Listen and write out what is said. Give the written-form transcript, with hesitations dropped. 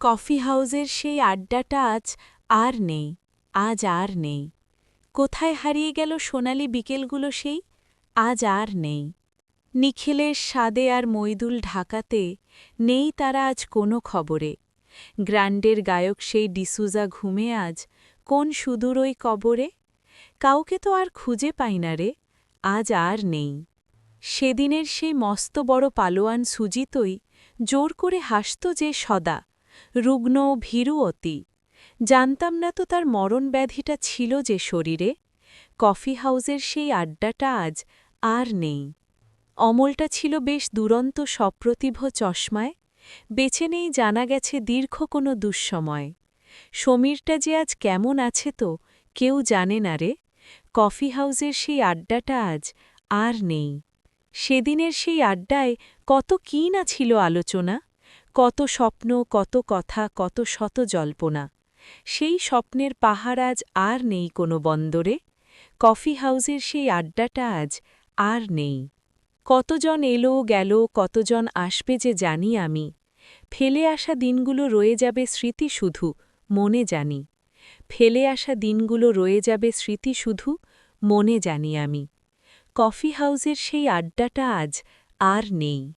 Coffee হাউসের সেই আড্ডাটা আর নেই, আজ আর নেই। কোথায় হারিয়ে গেল সোনালি বিকেলগুলো সেই, আজ আর নেই। নিখিলের স্বাদে আর মইদুল ঢাকাতে নেই তারা আজ কোনো খবরে। গ্র্যান্ডের গায়ক সেই ডিসুজা ঘুমে আজ কোন সুদূর ওই কবরে। কাউকে তো আর খুঁজে পাই না রে, আজ আর নেই। সেদিনের সেই মস্ত বড় পালোয়ান সুজিতই জোর করে হাসত যে সদা, রুগ্ন ভীরু অতি। জানতাম না তো তার মরণ ব্যাধিটা ছিল যে শরীরে। কফি হাউসের সেই আড্ডাটা আজ আর নেই। অমলটা ছিল বেশ দুরন্ত সপ্রতিভ চশমায়, বেছে নেই জানা গেছে দীর্ঘ কোনো দুঃসময়। সমীরটা যে আজ কেমন আছে তো কেউ জানে না রে। কফি হাউসের সেই আড্ডাটা আজ আর নেই। সেদিনের সেই আড্ডায় কত কী না ছিল আলোচনা, কত স্বপ্ন, কত কথা, কত শত জল্পনা। সেই স্বপ্নের পাহাড় আজ আর নেই কোনো বন্দরে। কফি হাউসের সেই আড্ডাটা আজ আর নেই। কতজন এলো গেল, কতজন আসবে যে জানি আমি। ফেলে আসা দিনগুলো রয়ে যাবে স্মৃতি শুধু, মনে জানি। ফেলে আসা দিনগুলো রয়ে যাবে স্মৃতি শুধু, মনে জানি আমি। কফি হাউসের সেই আড্ডাটা আজ আর নেই।